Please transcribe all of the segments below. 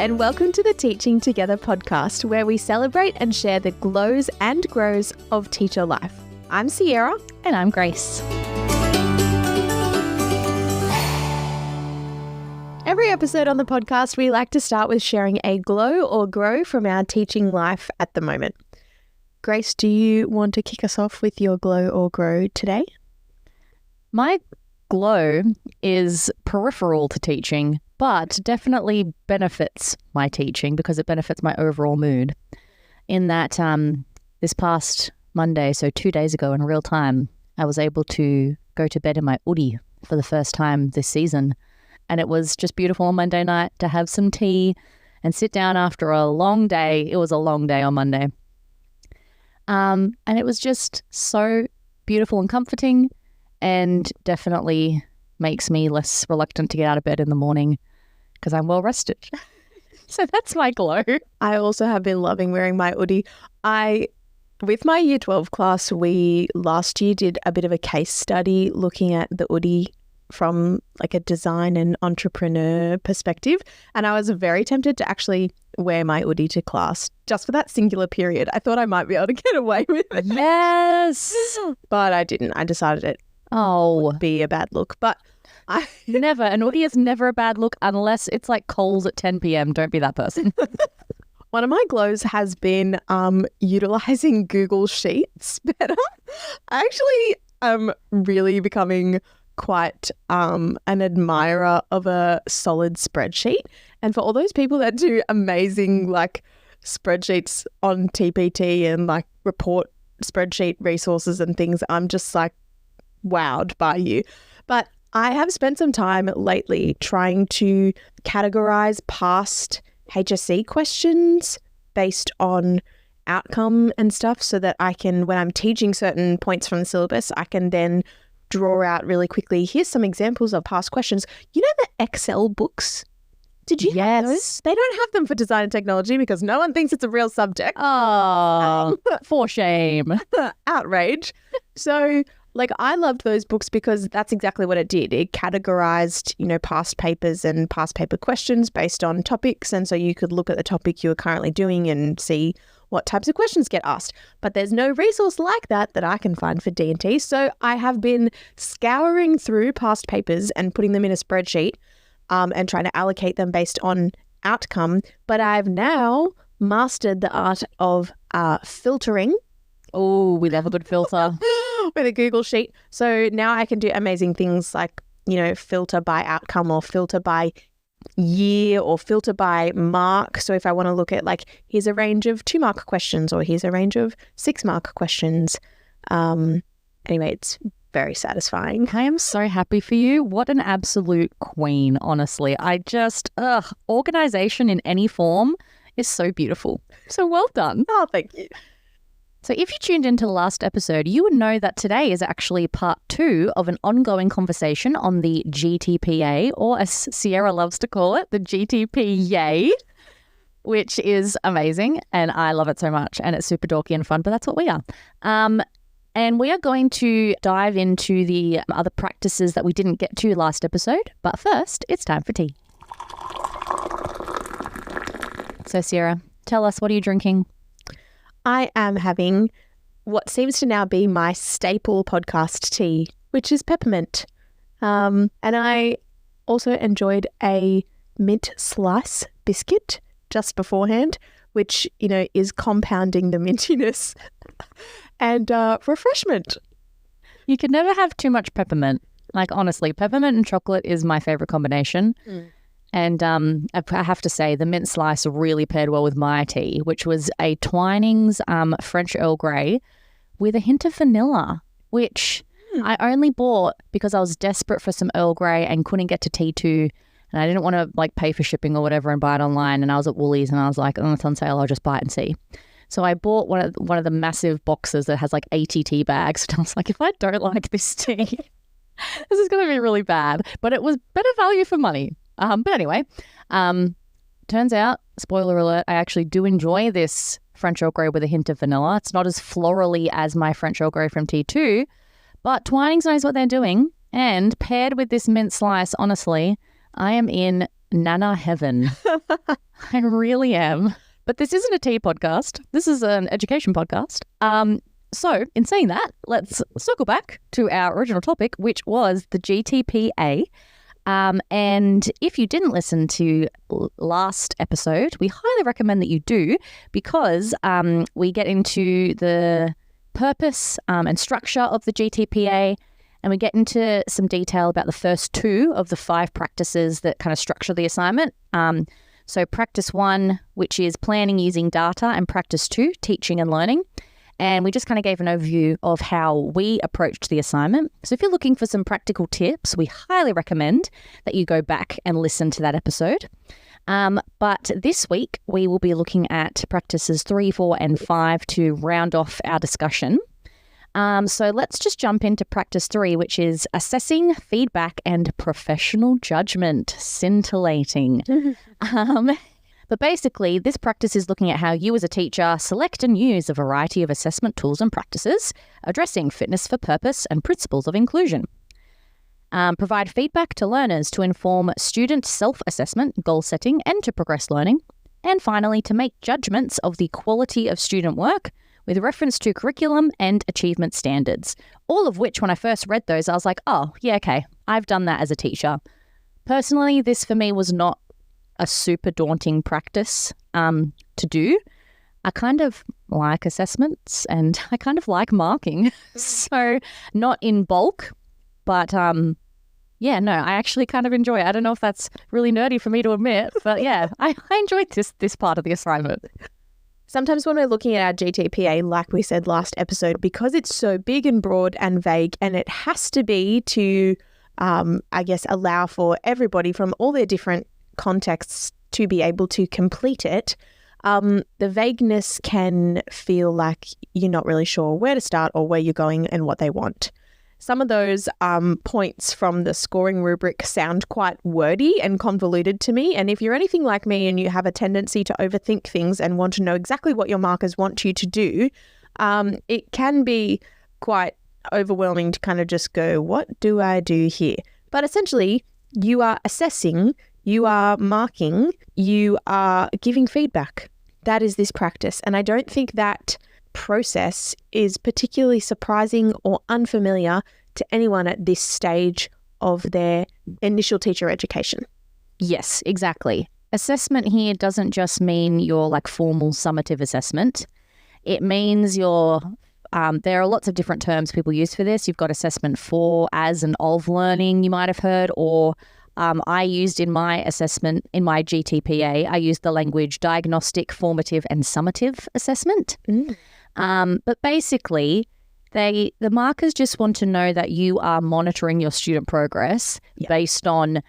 and welcome to the Teaching Together podcast, where we celebrate and share the glows and grows of teacher life. I'm Sierra. And I'm Grace. Every episode on the podcast, we like to start with sharing a glow or grow from our teaching life at the moment. Grace, do you want to kick us off with your glow or grow today? My glow is peripheral to teaching, but definitely benefits my teaching because it benefits my overall mood. In that this past Monday, so 2 days ago in real time, I was able to go to bed in my hoodie for the first time this season. And it was just beautiful on Monday night to have some tea and sit down after a long day. It was a long day on Monday. And it was just so beautiful and comforting, and definitely makes me less reluctant to get out of bed in the morning because I'm well rested. So that's my glow. I also have been loving wearing my hoodie. With my Year 12 class, we last year did a bit of a case study looking at the hoodie from like a design and entrepreneur perspective. And I was very tempted to actually wear my hoodie to class just for that singular period. I thought I might be able to get away with it. Yes. But I didn't. I decided it would be a bad look. But never. An hoodie is never a bad look unless it's like Coles at 10 p.m. Don't be that person. One of my glows has been utilizing Google Sheets better. I actually am really becoming quite an admirer of a solid spreadsheet. And for all those people that do amazing like spreadsheets on TPT and like report spreadsheet resources and things, I'm just like wowed by you. But I have spent some time lately trying to categorize past HSC questions based on outcome and stuff so that I can, when I'm teaching certain points from the syllabus, I can then draw out really quickly. Here's some examples of past questions. You know the Excel books? Did you have those? They don't have them for design and technology because no one thinks it's a real subject. Oh, for shame. Outrage. So like I loved those books because that's exactly what it did. It categorized, past papers and past paper questions based on topics. And so you could look at the topic you were currently doing and see what types of questions get asked. But there's no resource like that I can find for D&T. So I have been scouring through past papers and putting them in a spreadsheet and trying to allocate them based on outcome. But I've now mastered the art of filtering. Oh, we love a good filter. With a Google Sheet. So now I can do amazing things like, filter by outcome or filter by year or filter by mark. So if I want to look at like, here's a range of 2-mark questions or here's a range of 6-mark questions. Anyway, it's very satisfying. I am so happy for you. What an absolute queen, honestly. Organization in any form is so beautiful. So well done. Oh, thank you. So if you tuned into the last episode, you would know that today is actually part 2 of an ongoing conversation on the GTPA, or as Sierra loves to call it, the GTP-YAY, which is amazing. And I love it so much. And it's super dorky and fun, but that's what we are. And we are going to dive into the other practices that we didn't get to last episode. But first, it's time for tea. So Sierra, tell us, what are you drinking? I am having what seems to now be my staple podcast tea, which is peppermint. And I also enjoyed a mint slice biscuit just beforehand, which, is compounding the mintiness and refreshment. You can never have too much peppermint. Like, honestly, peppermint and chocolate is my favorite combination. And I have to say, the mint slice really paired well with my tea, which was a Twinings French Earl Grey with a hint of vanilla, which I only bought because I was desperate for some Earl Grey and couldn't get to T2. And I didn't want to pay for shipping or whatever and buy it online. And I was at Woolies and I was like, oh, it's on sale, I'll just buy it and see. So I bought one of the massive boxes that has 80 tea bags. And I was like, if I don't like this tea, this is going to be really bad. But it was better value for money. But anyway, turns out, spoiler alert, I actually do enjoy this French Earl Grey with a hint of vanilla. It's not as florally as my French Earl Grey from T2, but Twinings knows what they're doing. And paired with this mint slice, honestly, I am in Nana heaven. I really am. But this isn't a tea podcast. This is an education podcast. So in saying that, let's circle back to our original topic, which was the GTPA. And if you didn't listen to last episode, we highly recommend that you do, because we get into the purpose and structure of the GTPA, and we get into some detail about the first 2 of the 5 practices that kind of structure the assignment. So practice 1, which is planning using data, and practice 2, teaching and learning. And we just kind of gave an overview of how we approached the assignment. So if you're looking for some practical tips, we highly recommend that you go back and listen to that episode. But this week, we will be looking at practices 3, 4, and 5 to round off our discussion. So let's just jump into practice 3, which is assessing feedback and professional judgment. Scintillating. But basically, this practice is looking at how you as a teacher select and use a variety of assessment tools and practices, addressing fitness for purpose and principles of inclusion. Provide feedback to learners to inform student self-assessment, goal setting, and to progress learning. And finally, to make judgments of the quality of student work with reference to curriculum and achievement standards. All of which, when I first read those, I was like, oh, yeah, okay, I've done that as a teacher. Personally, this for me was not a super daunting practice to do. I kind of like assessments and I kind of like marking. So not in bulk, but yeah, no, I actually kind of enjoy it. I don't know if that's really nerdy for me to admit, but yeah, I enjoyed this part of the assignment. Sometimes when we're looking at our GTPA, like we said last episode, because it's so big and broad and vague, and it has to be to, I guess, allow for everybody from all their different contexts to be able to complete it, the vagueness can feel like you're not really sure where to start or where you're going and what they want. Some of those points from the scoring rubric sound quite wordy and convoluted to me. And if you're anything like me and you have a tendency to overthink things and want to know exactly what your markers want you to do, it can be quite overwhelming to kind of just go, what do I do here? But essentially, you are assessing, you are marking, you are giving feedback. That is this practice. And I don't think that process is particularly surprising or unfamiliar to anyone at this stage of their initial teacher education. Yes, exactly. Assessment here doesn't just mean your like formal summative assessment. It means your there are lots of different terms people use for this. You've got assessment for, as, and of learning, you might have heard, or I used in my assessment, in my GTPA, I used the language diagnostic, formative, and summative assessment. But basically, the markers just want to know that you are monitoring your student progress based on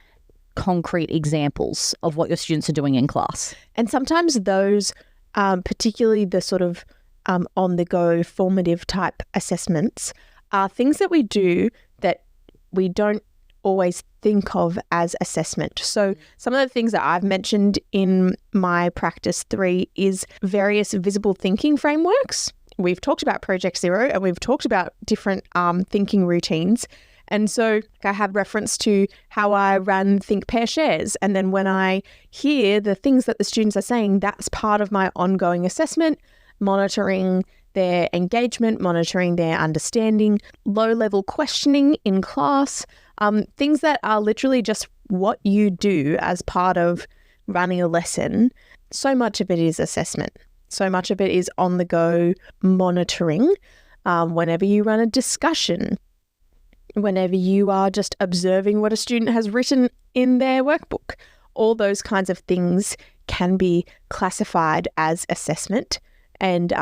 concrete examples of what your students are doing in class. And sometimes those, particularly the sort of on-the-go formative type assessments, are things that we do that we don't always think of as assessment. So some of the things that I've mentioned in my practice 3 is various visible thinking frameworks. We've talked about Project Zero and we've talked about different thinking routines. And so I have reference to how I run think, pair, shares. And then when I hear the things that the students are saying, that's part of my ongoing assessment, monitoring their engagement, monitoring their understanding, low-level questioning in class, things that are literally just what you do as part of running a lesson. So much of it is assessment. So much of it is on-the-go monitoring. Whenever you run a discussion, whenever you are just observing what a student has written in their workbook, all those kinds of things can be classified as assessment. And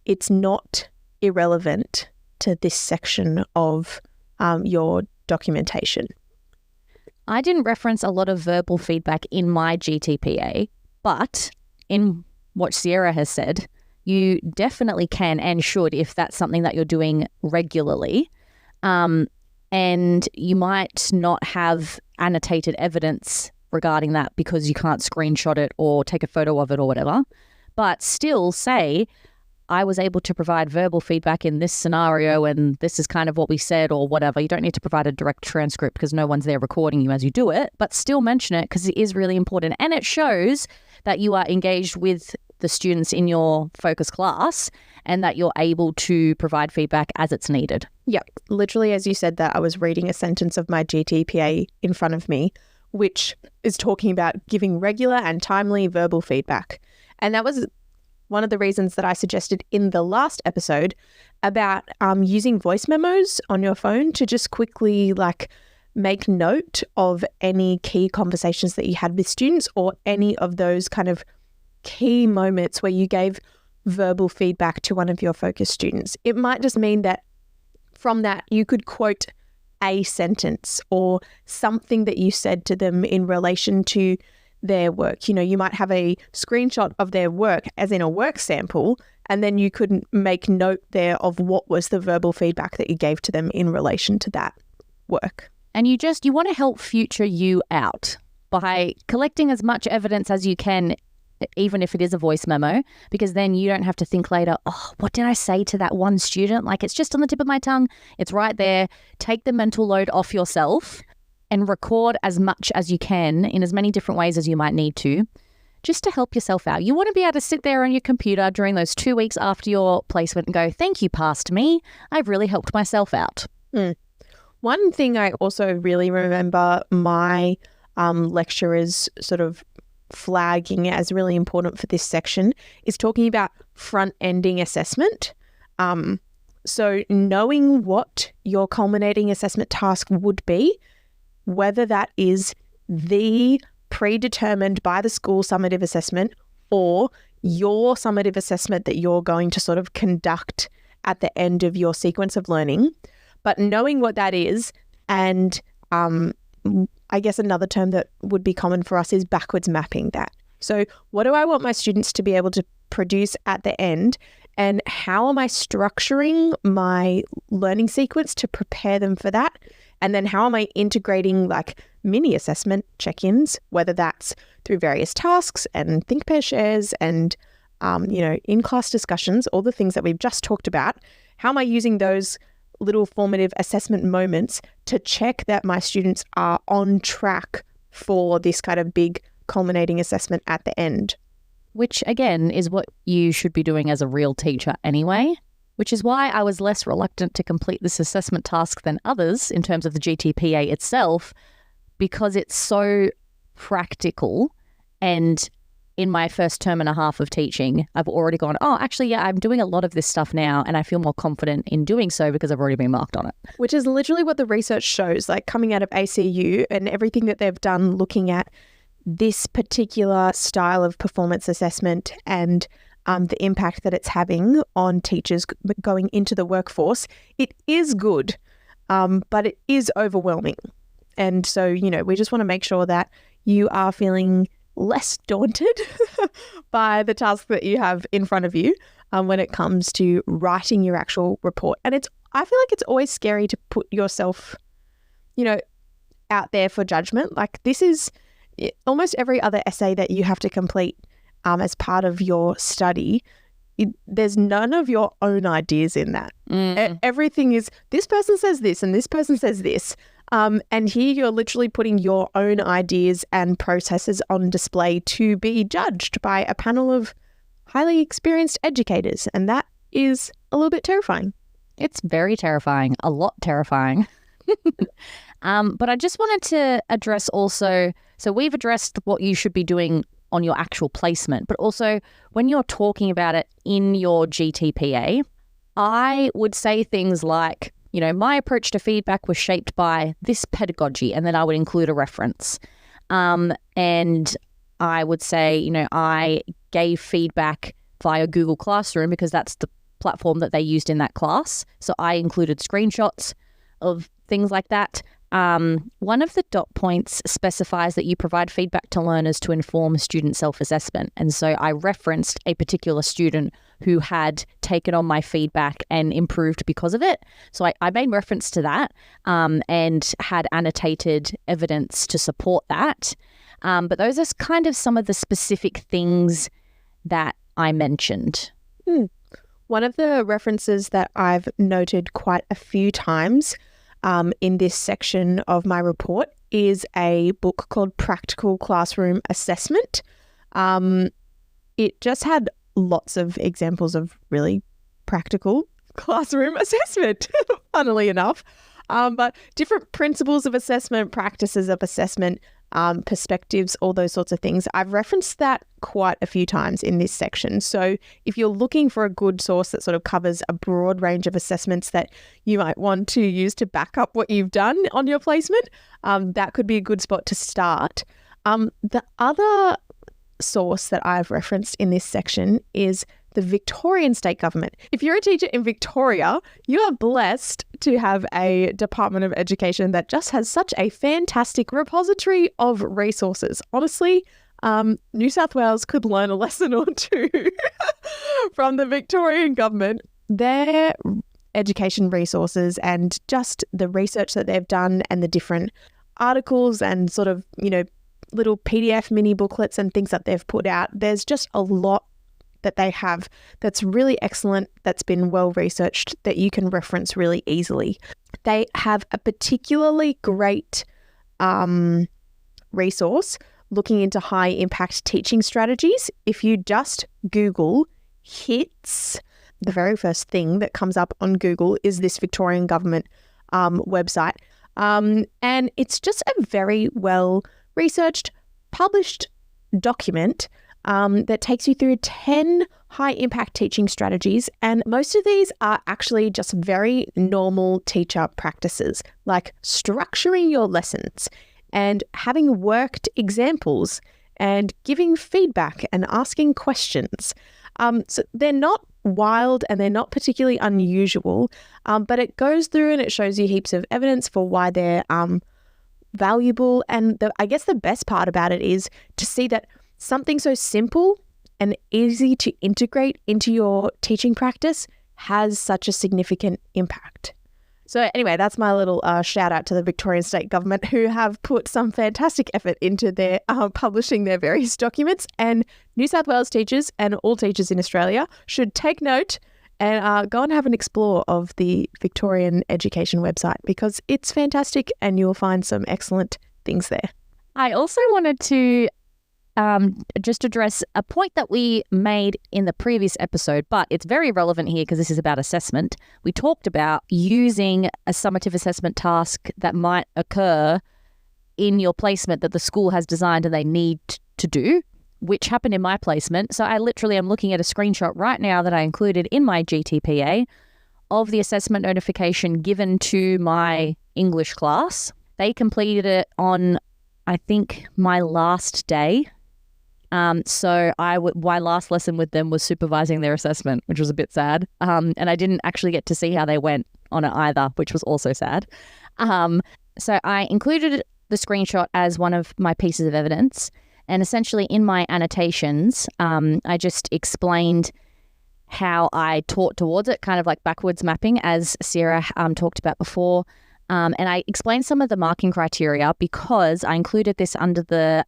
it's not irrelevant to this section of your documentation. I didn't reference a lot of verbal feedback in my GTPA, but in what Sierra has said, you definitely can and should if that's something that you're doing regularly. And you might not have annotated evidence regarding that because you can't screenshot it or take a photo of it or whatever. But still say, I was able to provide verbal feedback in this scenario and this is kind of what we said or whatever. You don't need to provide a direct transcript because no one's there recording you as you do it, but still mention it because it is really important. And it shows that you are engaged with the students in your focus class and that you're able to provide feedback as it's needed. Yep. Literally, as you said that, I was reading a sentence of my GTPA in front of me, which is talking about giving regular and timely verbal feedback. And that was one of the reasons that I suggested in the last episode about using voice memos on your phone to just quickly make note of any key conversations that you had with students or any of those kind of key moments where you gave verbal feedback to one of your focus students. It might just mean that from that you could quote a sentence or something that you said to them in relation to their work. You might have a screenshot of their work as in a work sample, and then you could make note there of what was the verbal feedback that you gave to them in relation to that work. And you want to help future you out by collecting as much evidence as you can, even if it is a voice memo, because then you don't have to think later, oh, what did I say to that one student? It's just on the tip of my tongue. It's right there. Take the mental load off yourself and record as much as you can in as many different ways as you might need to, just to help yourself out. You want to be able to sit there on your computer during those 2 weeks after your placement and go, thank you, past me. I've really helped myself out. One thing I also really remember my lecturers sort of flagging as really important for this section is talking about front-ending assessment. So knowing what your culminating assessment task would be, whether that is the predetermined by the school summative assessment or your summative assessment that you're going to sort of conduct at the end of your sequence of learning, but knowing what that is. And I guess another term that would be common for us is backwards mapping that. So what do I want my students to be able to produce at the end, and how am I structuring my learning sequence to prepare them for that? And then how am I integrating mini assessment check-ins, whether that's through various tasks and think pair shares and, in-class discussions, all the things that we've just talked about. How am I using those little formative assessment moments to check that my students are on track for this kind of big culminating assessment at the end? Which, again, is what you should be doing as a real teacher anyway, which is why I was less reluctant to complete this assessment task than others in terms of the GTPA itself, because it's so practical. And in my first term and a half of teaching, I've already gone, oh, actually, yeah, I'm doing a lot of this stuff now, and I feel more confident in doing so because I've already been marked on it. Which is literally what the research shows, coming out of ACU and everything that they've done looking at this particular style of performance assessment and the impact that it's having on teachers going into the workforce. It is good, but it is overwhelming. And so, we just want to make sure that you are feeling less daunted by the task that you have in front of you when it comes to writing your actual report. And I feel like it's always scary to put yourself, out there for judgment. This is almost every other essay that you have to complete as part of your study. There's none of your own ideas in that. Everything is, this person says this and this person says this. And here you're literally putting your own ideas and processes on display to be judged by a panel of highly experienced educators. And that is a little bit terrifying. It's very terrifying, a lot terrifying. But I just wanted to address also, so we've addressed what you should be doing on your actual placement, but also when you're talking about it in your GTPA, I would say things like, my approach to feedback was shaped by this pedagogy, and then I would include a reference. And I would say, I gave feedback via Google Classroom because that's the platform that they used in that class. So I included screenshots of things like that. One of the dot points specifies that you provide feedback to learners to inform student self-assessment. And so I referenced a particular student who had taken on my feedback and improved because of it. So I made reference to that and had annotated evidence to support that. But those are kind of some of the specific things that I mentioned. One of the references that I've noted quite a few times in this section of my report is a book called Practical Classroom Assessment. It just had lots of examples of really practical classroom assessment, funnily enough. But different principles of assessment, practices of assessment, perspectives, all those sorts of things. I've referenced that quite a few times in this section. So if you're looking for a good source that sort of covers a broad range of assessments that you might want to use to back up what you've done on your placement, that could be a good spot to start. The other source that I've referenced in this section is the Victorian state government. If you're a teacher in Victoria, you are blessed to have a Department of Education that just has such a fantastic repository of resources. Honestly, New South Wales could learn a lesson or two from the Victorian government. Their education resources and just the research that they've done and the different articles and sort of, little PDF mini booklets and things that they've put out. There's just a lot that they have that's really excellent, that's been well researched, that you can reference really easily. They have a particularly great resource looking into high impact teaching strategies. If you just Google HITS, the very first thing that comes up on Google is this Victorian government website. And it's just a very well researched, published document that takes you through 10 high impact teaching strategies. And most of these are actually just very normal teacher practices, like structuring your lessons and having worked examples and giving feedback and asking questions. So they're not wild and they're not particularly unusual, but it goes through and it shows you heaps of evidence for why they're valuable. And I guess the best part about it is to see that something so simple and easy to integrate into your teaching practice has such a significant impact. So anyway, that's my little shout out to the Victorian state government, who have put some fantastic effort into their publishing their various documents. And New South Wales teachers and all teachers in Australia should take note and go and have an explore of the Victorian Education website, because it's fantastic and you'll find some excellent things there. I also wanted to just address a point that we made in the previous episode, but it's very relevant here because this is about assessment. We talked about using a summative assessment task that might occur in your placement that the school has designed and they need to do, which happened in my placement. So I literally am looking at a screenshot right now that I included in my GTPA of the assessment notification given to my English class. They completed it on, I think, my last day. So my last lesson with them was supervising their assessment, which was a bit sad. And I didn't actually get to see how they went on it either, which was also sad. So I included the screenshot as one of my pieces of evidence. And essentially in my annotations, I just explained how I taught towards it, kind of like backwards mapping, as Sarah talked about before. And I explained some of the marking criteria because I included this under the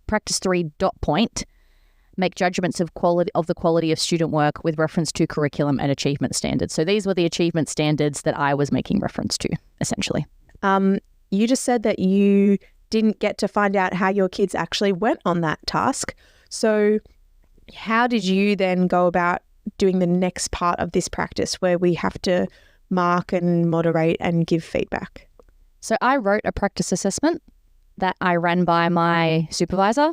practice 3 dot point, make judgments of the quality of student work with reference to curriculum and achievement standards. So these were the achievement standards that I was making reference to, essentially. You just said that you didn't get to find out how your kids actually went on that task. So how did you then go about doing the next part of this practice where we have to mark and moderate and give feedback? So I wrote a practice assessment that I ran by my supervisor.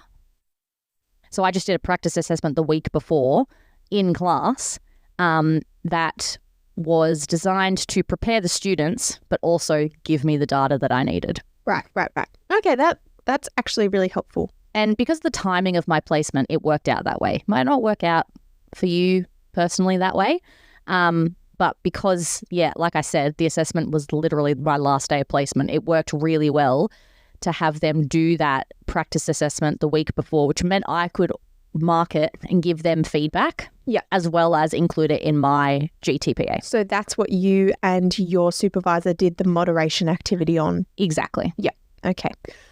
So I just did a practice assessment the week before in class that was designed to prepare the students, but also give me the data that I needed. Right. Okay, that's actually really helpful. And because the timing of my placement, it worked out that way. Might not work out for you personally that way. But because, like I said, the assessment was literally my last day of placement, it worked really well to have them do that practice assessment the week before, which meant I could mark it and give them feedback, as well as include it in my GTPA. So that's what you and your supervisor did the moderation activity on? Exactly. Yeah. Okay.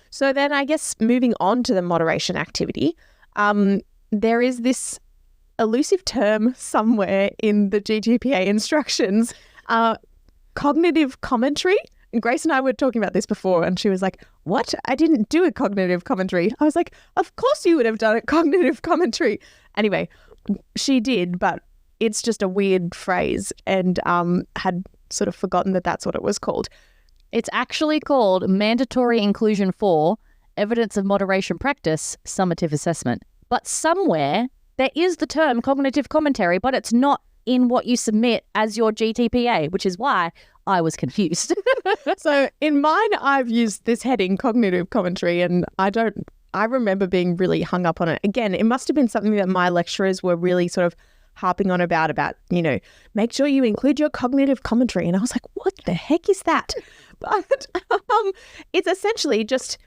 So then I guess moving on to the moderation activity, there is this elusive term somewhere in the GTPA instructions, cognitive commentary. And Grace and I were talking about this before, and she was like, what? I didn't do a cognitive commentary. I was like, of course you would have done a cognitive commentary. Anyway, she did, but it's just a weird phrase, and had sort of forgotten that that's what it was called. It's actually called Mandatory Inclusion 4, Evidence of Moderation Practice, Summative Assessment. But somewhere there is the term cognitive commentary, but it's not in what you submit as your GTPA, which is why I was confused. So in mine, I've used this heading, cognitive commentary, and I remember being really hung up on it. Again, it must have been something that my lecturers were really sort of harping on about, make sure you include your cognitive commentary. And I was like, what the heck is that? But it's essentially just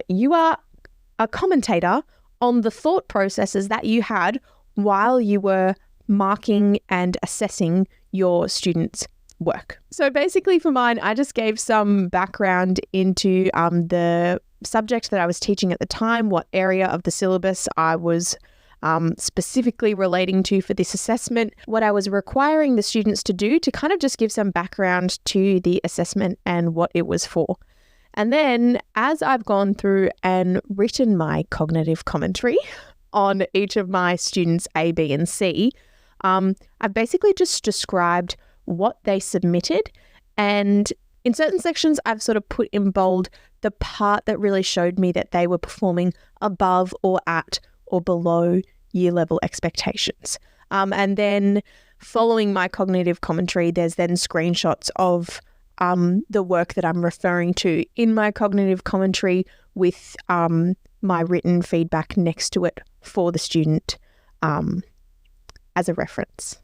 you are a commentator on the thought processes that you had while you were marking and assessing your students' work. So basically for mine, I just gave some background into the subject that I was teaching at the time, what area of the syllabus I was specifically relating to for this assessment, what I was requiring the students to do to kind of just give some background to the assessment and what it was for. And then as I've gone through and written my cognitive commentary on each of my students A, B, and C, I've basically just described what they submitted, and in certain sections I've sort of put in bold the part that really showed me that they were performing above or at or below year level expectations. And then following my cognitive commentary, there's then screenshots of the work that I'm referring to in my cognitive commentary with my written feedback next to it for the student as a reference.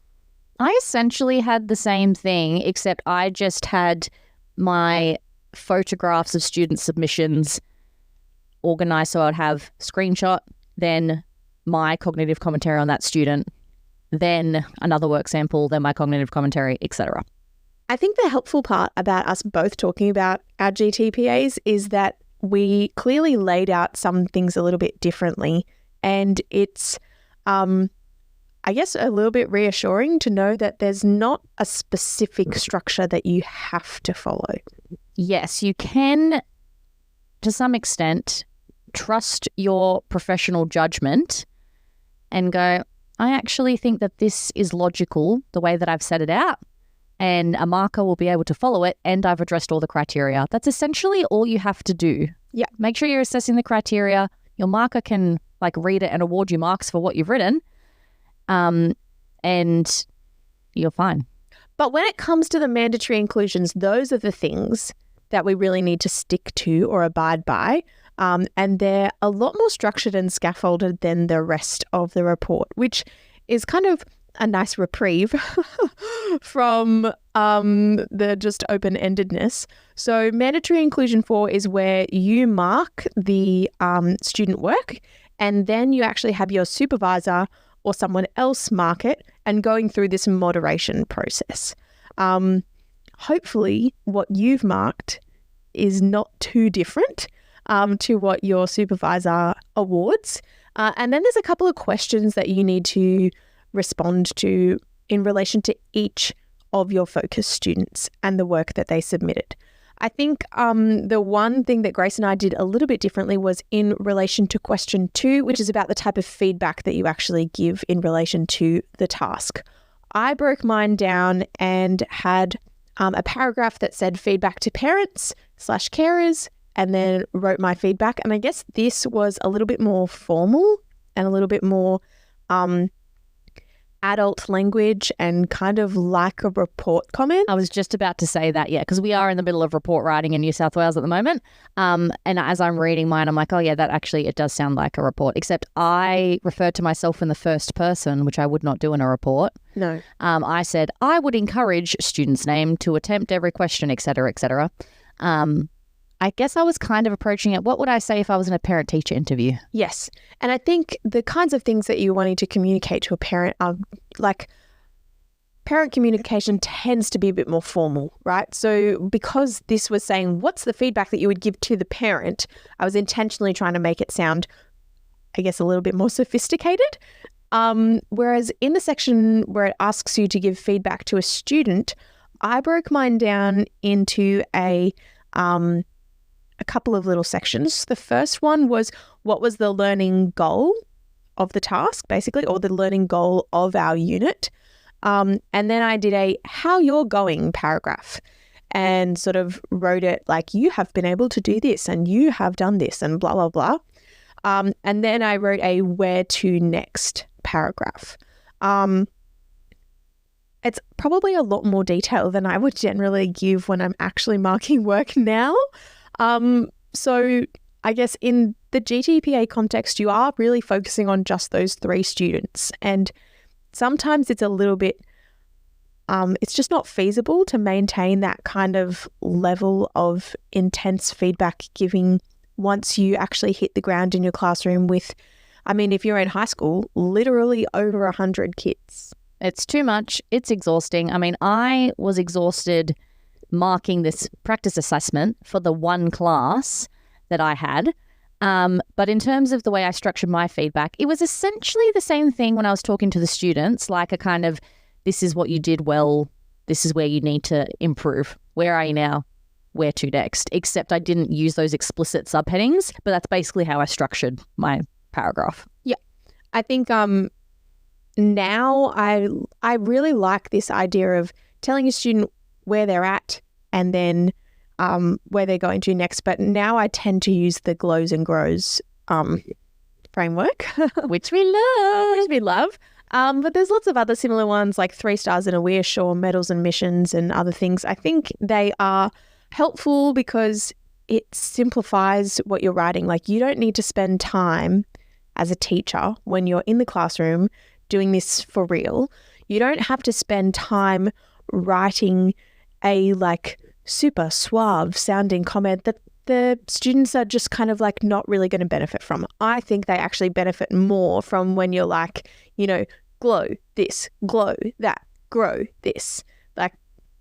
I essentially had the same thing, except I just had my photographs of student submissions organized so I'd have screenshot, then my cognitive commentary on that student, then another work sample, then my cognitive commentary, etc. I think the helpful part about us both talking about our GTPAs is that we clearly laid out some things a little bit differently, and it's I guess a little bit reassuring to know that there's not a specific structure that you have to follow. Yes, you can, to some extent, trust your professional judgment and go, I actually think that this is logical the way that I've set it out, and a marker will be able to follow it, and I've addressed all the criteria. That's essentially all you have to do. Yeah. Make sure you're assessing the criteria. Your marker can read it and award you marks for what you've written. And you're fine. But when it comes to the mandatory inclusions, those are the things that we really need to stick to or abide by. And they're a lot more structured and scaffolded than the rest of the report, which is kind of a nice reprieve from the just open-endedness. So mandatory inclusion 4 is where you mark the student work, and then you actually have your supervisor or someone else mark it, and going through this moderation process. Hopefully what you've marked is not too different to what your supervisor awards. And then there's a couple of questions that you need to respond to in relation to each of your focus students and the work that they submitted. I think the one thing that Grace and I did a little bit differently was in relation to question 2, which is about the type of feedback that you actually give in relation to the task. I broke mine down and had a paragraph that said feedback to parents/carers, and then wrote my feedback. And I guess this was a little bit more formal and a little bit more adult language and kind of like a report comment. I was just about to say that, yeah, because we are in the middle of report writing in New South Wales at the moment. And as I'm reading mine, I'm like, oh yeah, that actually, it does sound like a report, except I referred to myself in the first person, which I would not do in a report. No. I said, I would encourage student's name to attempt every question, et cetera, et cetera. I guess I was kind of approaching it. What would I say if I was in a parent-teacher interview? Yes. And I think the kinds of things that you're wanting to communicate to a parent are like, parent communication tends to be a bit more formal, right? So because this was saying, what's the feedback that you would give to the parent? I was intentionally trying to make it sound, I guess, a little bit more sophisticated. Whereas in the section where it asks you to give feedback to a student, I broke mine down into a couple of little sections. The first one was what was the learning goal of the task, basically, or the learning goal of our unit. And then I did a how you're going paragraph and sort of wrote it like you have been able to do this and you have done this and blah, blah, blah. And then I wrote a where to next paragraph. It's probably a lot more detail than I would generally give when I'm actually marking work now. So I guess in the GTPA context, you are really focusing on just those 3 students. And sometimes it's a little bit, it's just not feasible to maintain that kind of level of intense feedback giving once you actually hit the ground in your classroom with, I mean, if you're in high school, literally over 100 kids. It's too much. It's exhausting. I mean, I was exhausted marking this practice assessment for the one class that I had. But in terms of the way I structured my feedback, it was essentially the same thing when I was talking to the students, like a kind of, this is what you did well, this is where you need to improve. Where are you now? Where to next? Except I didn't use those explicit subheadings, but that's basically how I structured my paragraph. Yeah. I think now I really like this idea of telling a student where they're at and then where they're going to next. But now I tend to use the glows and grows framework, which we love. But there's lots of other similar ones like 3 stars and a reassure, medals and missions and other things. I think they are helpful because it simplifies what you're writing. Like you don't need to spend time as a teacher when you're in the classroom doing this for real. You don't have to spend time writing a like super suave sounding comment that the students are just kind of like not really going to benefit from. I think they actually benefit more from when you're like, you know, glow this, glow that, grow this. Like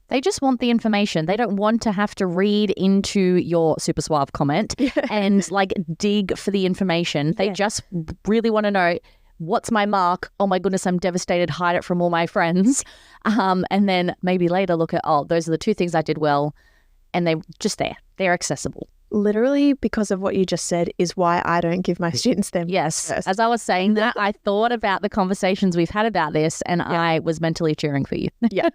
they just want the information. They don't want to have to read into your super suave comment and like dig for the information. They just really want to know, what's my mark? Oh my goodness, I'm devastated. Hide it from all my friends. And then maybe later look at, oh, those are the 2 things I did well. And they're just there. They're accessible. Literally because of what you just said is why I don't give my students them. Yes. First. As I was saying that, I thought about the conversations we've had about this and I was mentally cheering for you. Yeah.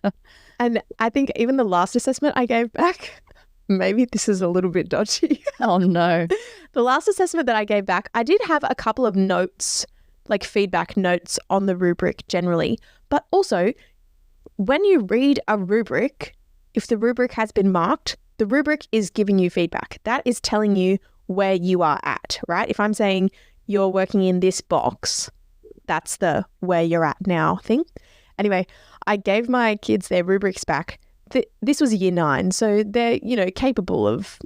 And I think even the last assessment I gave back, maybe this is a little bit dodgy. Oh no. The last assessment that I gave back, I did have a couple of notes, like feedback notes on the rubric generally. But also, when you read a rubric, if the rubric has been marked, the rubric is giving you feedback. That is telling you where you are at, right? If I'm saying you're working in this box, that's the where you're at now thing. Anyway, I gave my kids their rubrics back. This was year 9, so they're, you know, capable of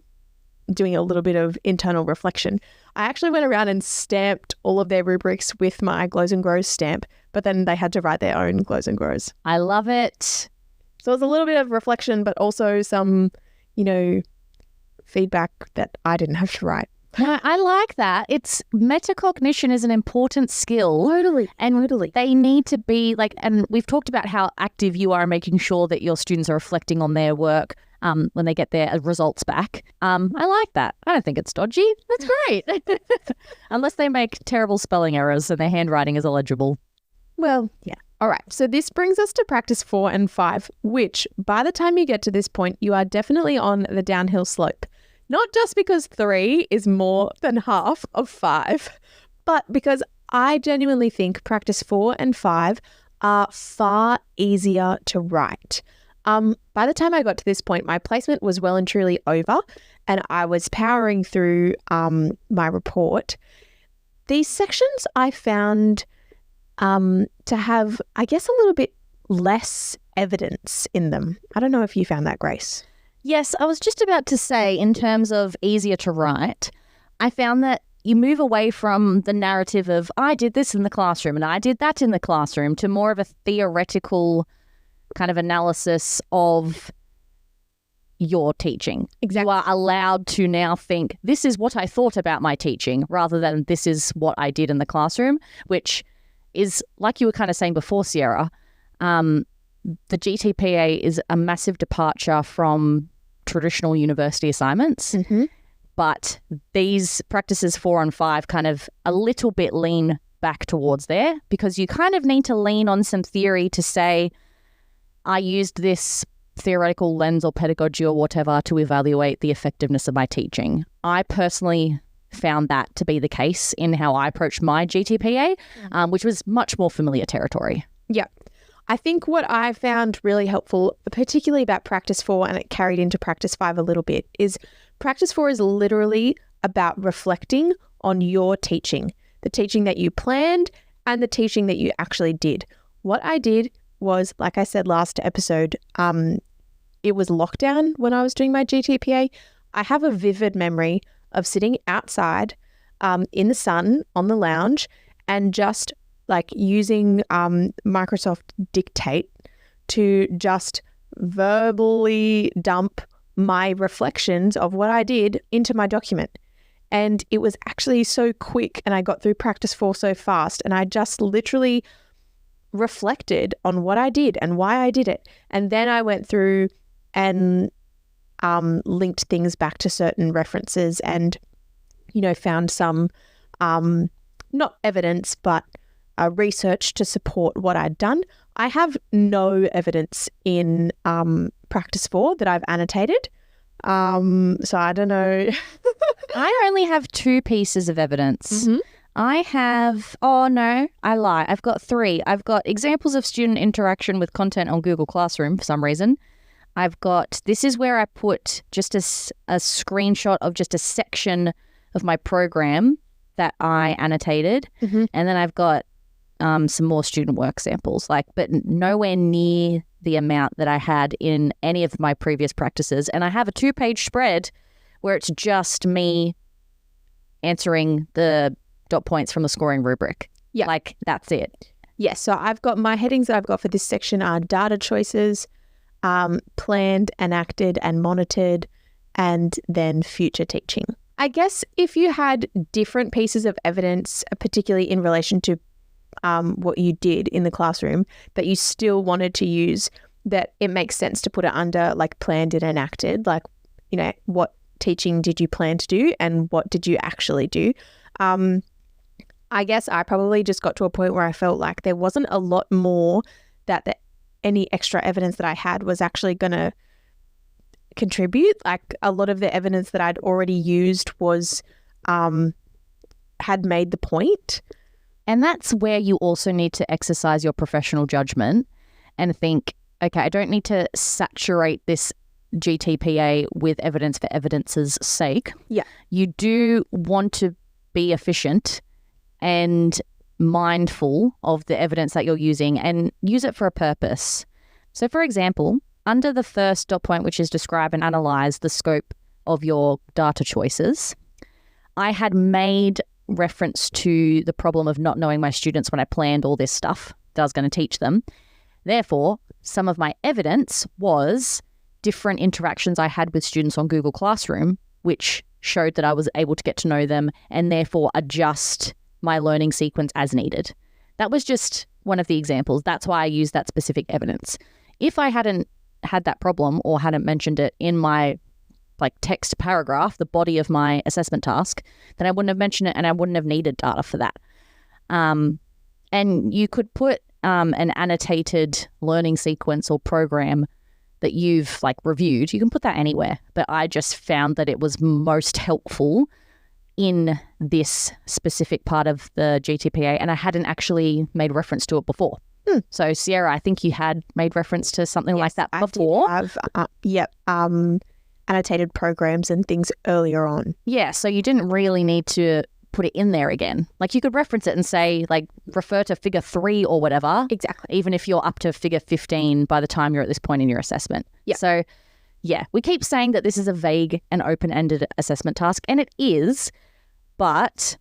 doing a little bit of internal reflection. I actually went around and stamped all of their rubrics with my glows and grows stamp, but then they had to write their own glows and grows. I love it. So it was a little bit of reflection, but also some, you know, feedback that I didn't have to write. I like that. It's metacognition is an important skill. Totally. And totally. They need to be like, and we've talked about how active you are in making sure that your students are reflecting on their work when they get their results back. I like that. I don't think it's dodgy. That's great. Unless they make terrible spelling errors and their handwriting is illegible. Well, yeah. All right. So this brings us to practice 4 and 5, which by the time you get to this point, you are definitely on the downhill slope. Not just because 3 is more than half of 5, but because I genuinely think practice 4 and 5 are far easier to write. By the time I got to this point, my placement was well and truly over and I was powering through my report. These sections I found to have, I guess, a little bit less evidence in them. I don't know if you found that, Grace. Yes, I was just about to say, in terms of easier to write, I found that you move away from the narrative of, I did this in the classroom and I did that in the classroom, to more of a theoretical kind of analysis of your teaching. Exactly. You are allowed to now think, this is what I thought about my teaching, rather than this is what I did in the classroom, which is, like you were kind of saying before, Sierra, the GTPA is a massive departure from traditional university assignments. Mm-hmm. But these practices 4 and 5 kind of a little bit lean back towards there, because you kind of need to lean on some theory to say, I used this theoretical lens or pedagogy or whatever to evaluate the effectiveness of my teaching. I personally found that to be the case in how I approached my GTPA, which was much more familiar territory. Yeah. I think what I found really helpful, particularly about practice 4, and it carried into practice 5 a little bit, is practice 4 is literally about reflecting on your teaching, the teaching that you planned and the teaching that you actually did. What I did was, like I said last episode, it was lockdown when I was doing my GTPA. I have a vivid memory of sitting outside in the sun on the lounge and just like using Microsoft Dictate to just verbally dump my reflections of what I did into my document. And it was actually so quick, and I got through practice 4 so fast, and I just literally reflected on what I did and why I did it. And then I went through and linked things back to certain references and, found some, not evidence, but research to support what I'd done. I have no evidence in practice 4 that I've annotated. So I don't know. I only have 2 pieces of evidence. Mm-hmm. I lie. I've got 3. I've got examples of student interaction with content on Google Classroom for some reason. This is where I put just a screenshot of just a section of my program that I annotated. Mm-hmm. And then I've got some more student work samples, but nowhere near the amount that I had in any of my previous practices. And I have a 2-page spread where it's just me answering the dot points from the scoring rubric. Yeah. That's it. Yes. So I've got my headings that I've got for this section are data choices, planned, enacted, and monitored, and then future teaching. I guess if you had different pieces of evidence, particularly in relation to what you did in the classroom, that you still wanted to use, that it makes sense to put it under planned and enacted, what teaching did you plan to do and what did you actually do? I guess I probably just got to a point where I felt like there wasn't a lot more that any extra evidence that I had was actually going to contribute. A lot of the evidence that I'd already used was had made the point. And that's where you also need to exercise your professional judgment and think, okay, I don't need to saturate this GTPA with evidence for evidence's sake. Yeah. You do want to be efficient and mindful of the evidence that you're using and use it for a purpose. So, for example, under the first dot point, which is describe and analyze the scope of your data choices, I had made reference to the problem of not knowing my students when I planned all this stuff that I was going to teach them. Therefore, some of my evidence was different interactions I had with students on Google Classroom, which showed that I was able to get to know them and therefore adjust my learning sequence as needed. That was just one of the examples. That's why I used that specific evidence. If I hadn't had that problem or hadn't mentioned it in my text paragraph, the body of my assessment task, then I wouldn't have mentioned it and I wouldn't have needed data for that. And you could put an annotated learning sequence or program that you've reviewed. You can put that anywhere, but I just found that it was most helpful in this specific part of the GTPA, and I hadn't actually made reference to it before. So Sierra, I think you had made reference to something like that before. I did have, annotated programs and things earlier on. Yeah, so you didn't really need to put it in there again. You could reference it and say, refer to figure 3 or whatever. Exactly. Even if you're up to figure 15 by the time you're at this point in your assessment. Yeah. So, yeah, we keep saying that this is a vague and open-ended assessment task, and it is, but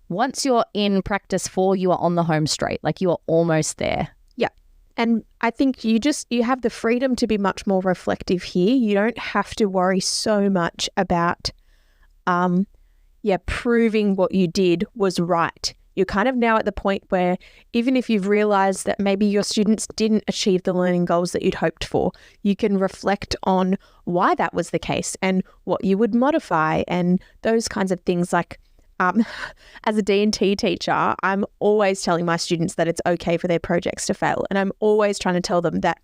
once you're in practice 4, you are on the home straight. You are almost there. Yeah. And I think you have the freedom to be much more reflective here. You don't have to worry so much about proving what you did was right. you're kind of now at the point where even if you've realized that maybe your students didn't achieve the learning goals that you'd hoped for, you can reflect on why that was the case and what you would modify and those kinds of things. Like as a D&T teacher, I'm always telling my students that it's okay for their projects to fail. And I'm always trying to tell them that,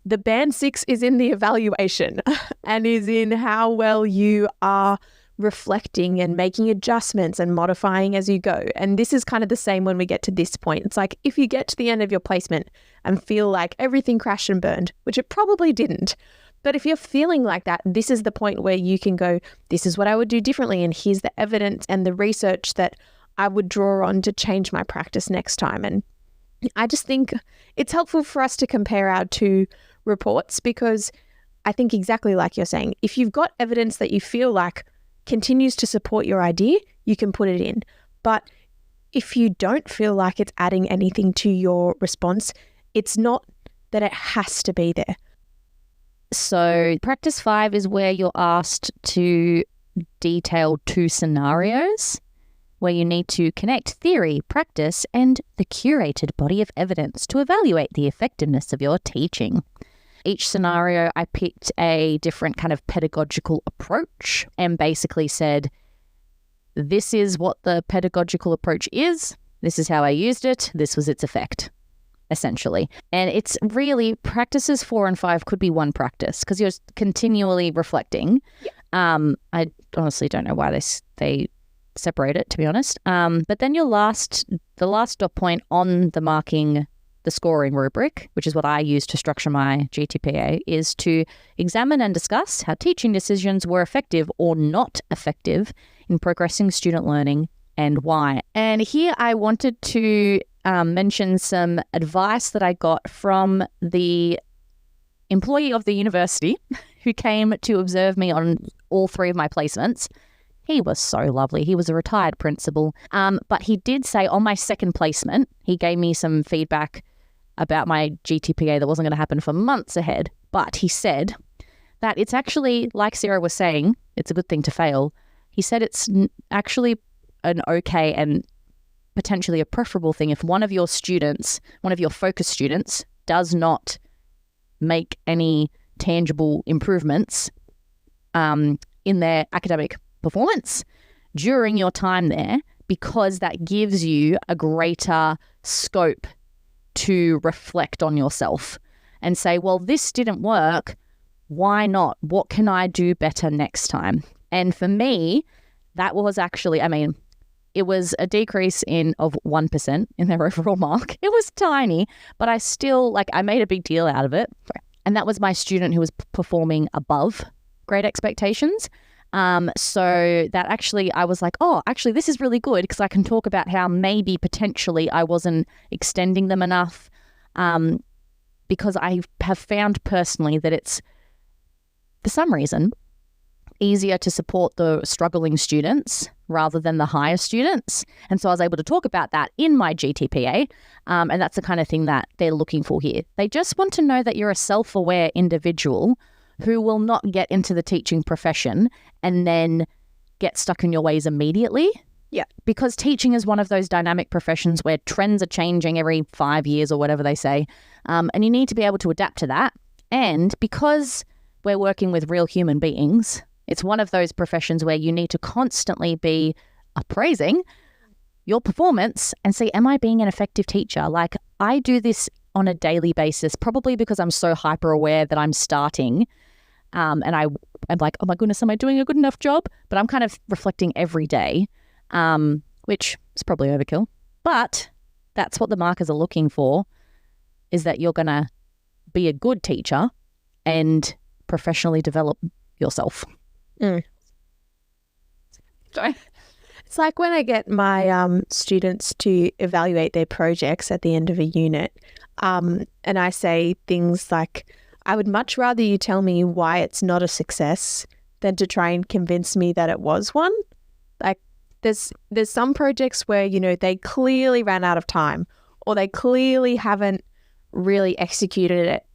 the band 6 is in the evaluation and is in how well you are reflecting and making adjustments and modifying as you go. And this is kind of the same when we get to this point. It's like if you get to the end of your placement and feel like everything crashed and burned, which it probably didn't, but if you're feeling like that, this is the point where you can go, this is what I would do differently, and here's the evidence and the research that I would draw on to change my practice next time. And I just think it's helpful for us to compare our two reports, because I think exactly like you're saying, if you've got evidence that you feel like continues to support your idea, you can put it in. But if you don't feel like it's adding anything to your response, it's not that it has to be there. So practice 5 is where you're asked to detail 2 scenarios where you need to connect theory, practice, and the curated body of evidence to evaluate the effectiveness of your teaching. Each scenario, I picked a different kind of pedagogical approach and basically said, this is what the pedagogical approach is. This is how I used it. This was its effect, essentially. And it's really, practices 4 and 5 could be one practice because you're continually reflecting. Yeah. I honestly don't know why they separate it, to be honest. But then the last dot point on the scoring rubric, which is what I use to structure my GTPA, is to examine and discuss how teaching decisions were effective or not effective in progressing student learning and why. And here I wanted to mention some advice that I got from the employee of the university who came to observe me on all 3 of my placements. He was so lovely. He was a retired principal. But he did say on my second placement, he gave me some feedback about my GTPA that wasn't going to happen for months ahead. But he said that it's actually, like Sarah was saying, it's a good thing to fail. He said it's actually an okay and potentially a preferable thing if one of your focus students, does not make any tangible improvements in their academic performance during your time there, because that gives you a greater scope to reflect on yourself and say, well, this didn't work. Why not? What can I do better next time? And for me, that was actually, it was a decrease of 1% in their overall mark. It was tiny, but I still, I made a big deal out of it. And that was my student who was performing above grade expectations. So that actually, I was like, oh, actually, this is really good because I can talk about how maybe potentially I wasn't extending them enough, because I have found personally that it's, for some reason, easier to support the struggling students rather than the higher students. And so I was able to talk about that in my GTPA, and that's the kind of thing that they're looking for here. They just want to know that you're a self-aware individual who will not get into the teaching profession and then get stuck in your ways immediately. Yeah. Because teaching is one of those dynamic professions where trends are changing every 5 years or whatever they say. And you need to be able to adapt to that. And because we're working with real human beings, it's one of those professions where you need to constantly be appraising your performance and see, am I being an effective teacher? I do this on a daily basis, probably because I'm so hyper aware that I'm starting. And I'm like, oh my goodness, am I doing a good enough job? But I'm kind of reflecting every day, which is probably overkill. But that's what the markers are looking for, is that you're going to be a good teacher and professionally develop yourself. Sorry. It's like when I get my students to evaluate their projects at the end of a unit, and I say things like, I would much rather you tell me why it's not a success than to try and convince me that it was one. There's some projects where, they clearly ran out of time, or they clearly haven't really executed it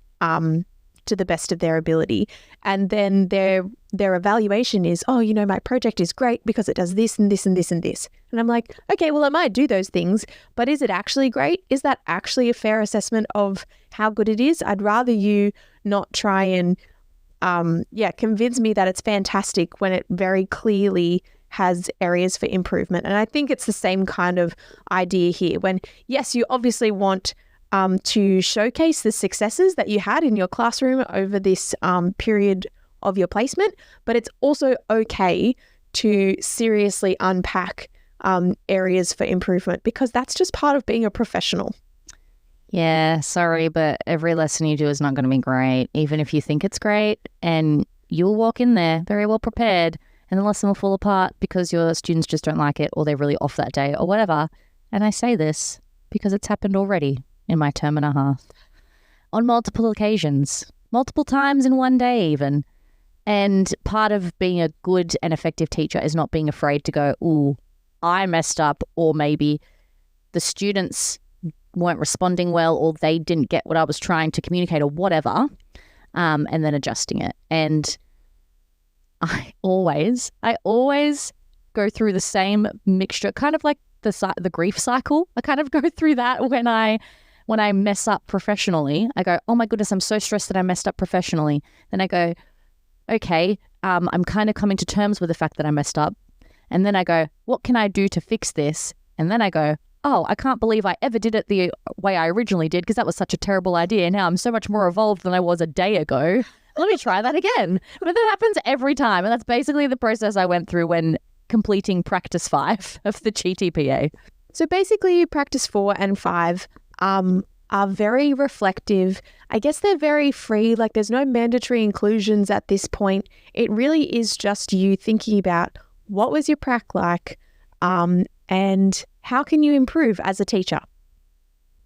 to the best of their ability. And then their evaluation is, oh, you know, my project is great because it does this and this and this and this. And I'm like, okay, well, I might do those things, but is it actually great? Is that actually a fair assessment of how good it is? I'd rather you not try and, convince me that it's fantastic when it very clearly has areas for improvement. And I think it's the same kind of idea here when, yes, you obviously want to showcase the successes that you had in your classroom over this period of your placement, but it's also okay to seriously unpack areas for improvement because that's just part of being a professional. Yeah, sorry, but every lesson you do is not going to be great, even if you think it's great, and you'll walk in there very well prepared and the lesson will fall apart because your students just don't like it or they're really off that day or whatever. And I say this because it's happened already in my term and a half on multiple occasions, multiple times in one day even. And part of being a good and effective teacher is not being afraid to go, ooh, I messed up, or maybe the students weren't responding well or they didn't get what I was trying to communicate or whatever, and then adjusting it. And I always go through the same mixture, kind of like the grief cycle. I kind of go through that when I mess up professionally. I go, oh my goodness, I'm so stressed that I messed up professionally. Then I go, okay, I'm kind of coming to terms with the fact that I messed up. And then I go, what can I do to fix this? And then I go, oh, I can't believe I ever did it the way I originally did because that was such a terrible idea. Now I'm so much more evolved than I was a day ago. Let me try that again. But that happens every time. And that's basically the process I went through when completing practice 5 of the GTPA. So basically practice 4 and 5 are very reflective. I guess they're very free. Like there's no mandatory inclusions at this point. It really is just you thinking about what was your prac like and how can you improve as a teacher.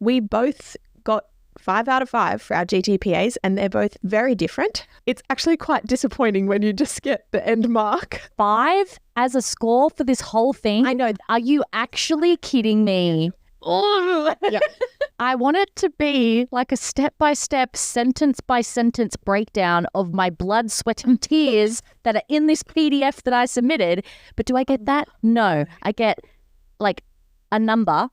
We both got 5 out of 5 for our GTPAs and they're both very different. It's actually quite disappointing when you just get the end mark. 5 as a score for this whole thing? I know. Are you actually kidding me? Yeah. I want it to be like a step-by-step, sentence-by-sentence breakdown of my blood, sweat, and tears that are in this PDF that I submitted. But do I get that? No. I get like a number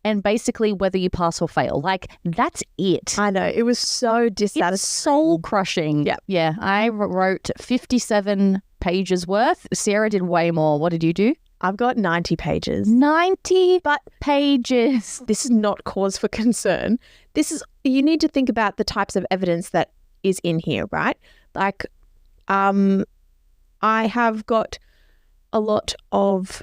and basically whether you pass or fail. Like, that's it. I know. It was so dissatisfying. It's soul-crushing. Yep. Yeah. I wrote 57 pages worth. Sarah did way more. What did you do? I've got 90 pages. 90 pages. This is not cause for concern. You need to think about the types of evidence that is in here, right? Like, I have got a lot of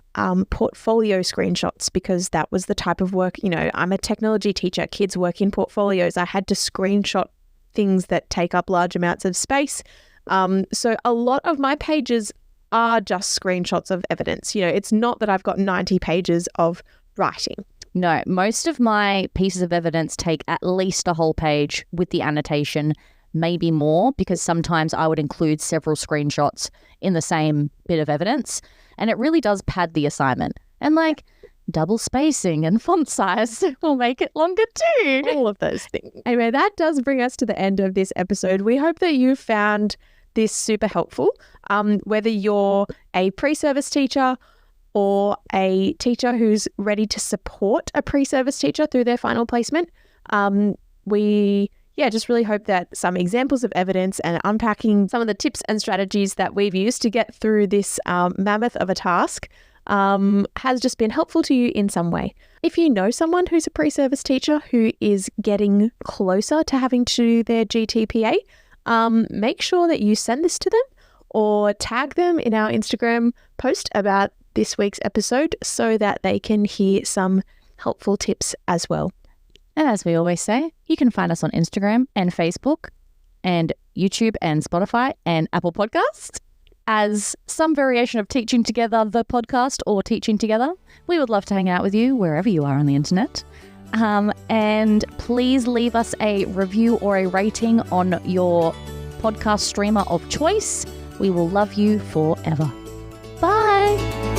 portfolio screenshots because that was the type of work, you know, I'm a technology teacher. Kids work in portfolios. I had to screenshot things that take up large amounts of space. So a lot of my pages are just screenshots of evidence. You know, it's not that I've got 90 pages of writing. No, most of my pieces of evidence take at least a whole page with the annotation, maybe more, because sometimes I would include several screenshots in the same bit of evidence. And it really does pad the assignment. And like double spacing and font size will make it longer too. All of those things. Anyway, that does bring us to the end of this episode. We hope that you found this super helpful, whether you're a pre-service teacher or a teacher who's ready to support a pre-service teacher through their final placement. We just really hope that some examples of evidence and unpacking some of the tips and strategies that we've used to get through this mammoth of a task has just been helpful to you in some way. If you know someone who's a pre-service teacher who is getting closer to having to do their GTPA, make sure that you send this to them or tag them in our Instagram post about this week's episode so that they can hear some helpful tips as well. And as we always say, you can find us on Instagram and Facebook and YouTube and Spotify and Apple Podcasts as some variation of Teaching Together, the podcast, or Teaching Together. We would love to hang out with you wherever you are on the internet. And please leave us a review or a rating on your podcast streamer of choice. We will love you forever. Bye.